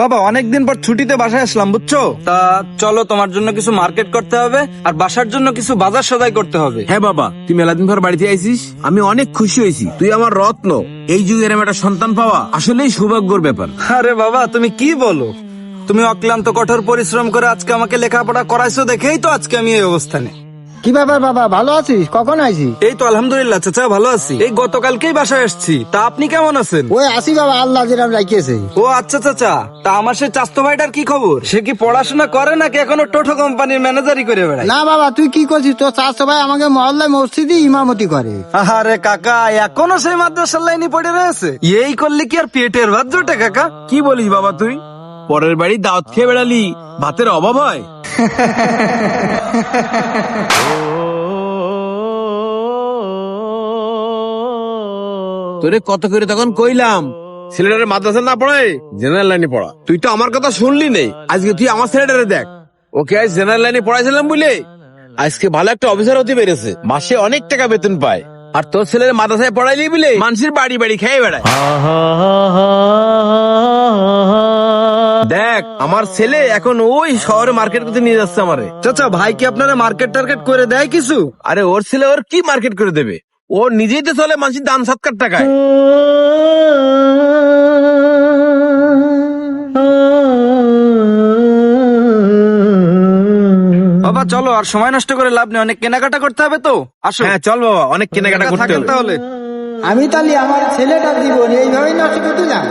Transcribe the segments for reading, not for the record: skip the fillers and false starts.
বাবা অনেকদিন পর ছুটিতে বাসায় আসলাম বুঝছো। তা চলো তোমার জন্য কিছু মার্কেট করতে হবে আর বাসার জন্য কিছু বাজার সদাই করতে হবে। হ্যাঁ বাবা, তুই মেলাদিন পর বাড়িতে আইছিস, আমি অনেক খুশি হয়েছি। তুই আমার রত্ন। এই যুগে এরম একটা সন্তান পাওয়া আসলেই সৌভাগ্যের ব্যাপার। আরে বাবা তুমি কি বলো, তুমি অক্লান্ত কঠোর পরিশ্রম করে আজকে আমাকে লেখাপড়া করাইছো দেখেই তো আজকে আমি এই অবস্থানে। কি ব্যাপার বাবা, ভালো আছিস? কখন আইছিস? এই তো আলহামদুলিল্লাহ চাচা ভালো আছি, এই গতকালকেই বাসায় আসছি। তা আপনি কেমন আছেন? ওই আসি বাবা, আল্লাহ যেরাম রাখিয়েছে। ও আচ্ছা চাচা, তা আমার সে চাস্তো ভাইটার কি খবর? সে কি পড়াশোনা করে নাকি এখনো টোটো কোম্পানির ম্যানেজারই করে বেড়ায়? না বাবা, তুই কি করছিস? তোর চাচা ভাই আমাকে মহল্লায় মসজিদে ইমামতি করে। আরে কাকা, এখনো সেই মাদ্রাসার লাইনে পড়ে রয়েছে? এই করলে কি আর পেটের ভাত জোটে কাকা? কি বলিস বাবা তুই? পরের বাড়ি দাওয়াত খেয়ে বেড়ালি, ভাতের অভাব হয়? তোরে কত করে তখন কইলাম ছেলেটারে মাদ্রাসা না পড়ায় জেনারেল লাইনে পড়া। তুই তো আমার কথা শুনলি নেই। আজকে তুই আমার ছেলেটারে দেখ, ওকে আজ জেনারেল লাইনে পড়াইছিলাম বলে আজকে ভালো একটা অফিসার হতে পেরেছে, মাসে অনেক টাকা বেতন পায়। আর তোর ছেলের মাদ্রাসায় পড়াইলি বলে মানুষের বাড়ি বাড়ি খেয়ে বেড়ায়। দেখ আমার ছেলে এখন ওই শহরে মার্কেট করতে নিয়ে যাচ্ছে আমারে। চাচা ভাই কি আপনারা মার্কেট টার্গেট করে দেয় কিছু? আরে ওর ছেলে ওর কি মার্কেট করে দেবে? ও নিজেই তো চলে মানুষের দান সৎকার টাকায়। বাবা চলো, আর সময় নষ্ট করে লাভ নেই, অনেক কেনাকাটা করতে হবে তো। আসো। হ্যাঁ চল বাবা, অনেক কেনাকাটা করতে থাকেন হবে। তাহলে। আমি তাহলে আমার ছেলেটার জীবন এইভাবেই নষ্ট করে দিলাম।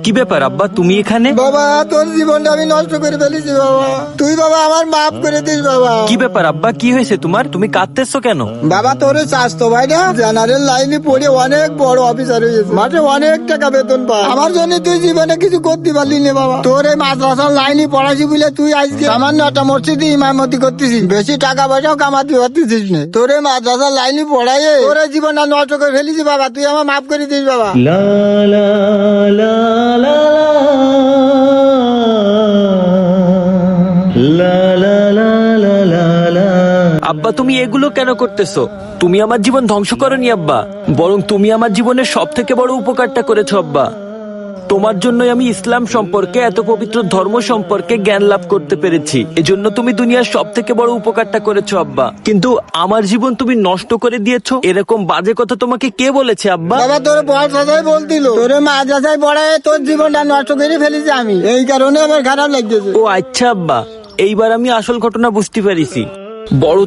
কি ব্যাপার আব্বা, তুমি এখানে? বাবা তোর জীবনটা আমি নষ্ট করে ফেলেছি বাবা, তুই বাবা আমার মাফ করে দিস বাবা। কি ব্যাপার আব্বা, কি হয়েছে তোমার? তুমি কাঁদতেছো কেন? বাবা তোর চাস্তো ভাই না জেনারেল লাইনে পড়ে অনেক বড় অফিসার হয়েছে, মাঠে অনেক টাকা বেতন পায়। আমার জন্য তুই জীবনে কিছু করতে পারলি না বাবা। তোর এই মাদ্রাসার লাইনে পড়াছি বলে তুই আজকে সামান্য একটা মসজিদে ইমামতি করতেছিস, বেশি টাকা পয়সাও কামাতে পারতেছিস না। তোর এই মাদ্রাসার লাইনে পড়াইয়ে তোর এই জীবনটা নষ্ট করে ফেলেছি বাবা, তুই আমার মাফ করে দিস বাবা। আব্বা তুমি এগুলো কেন করতেছো? তুমি আমার জীবন ধ্বংস করনি আব্বা, বরং তুমি আমার জীবনের সব থেকে বড় উপকারটা করেছো আব্বা। তোমার জন্যই আমি ইসলাম সম্পর্কে, এত পবিত্র ধর্ম সম্পর্কে জ্ঞান লাভ করতে পেরেছি। এজন্য তুমি দুনিয়ার সব থেকে বড় উপকারটা করেছো আব্বা। কিন্তু আমার জীবন তুমি নষ্ট করে দিয়েছো, এরকম বাজে কথা তোমাকে কে বলেছে আব্বা? বাবা তোর বয়স কথাই বলছিল, তোর মাদ্রাসায় পড়ায় তোর জীবনটা নষ্ট করে ফেলেছি আমি, এই কারণে আমার খারাপ লাগতেছে। ও আচ্ছা আব্বা, এইবার আমি আসল ঘটনা বুঝতে পেরেছি। বড়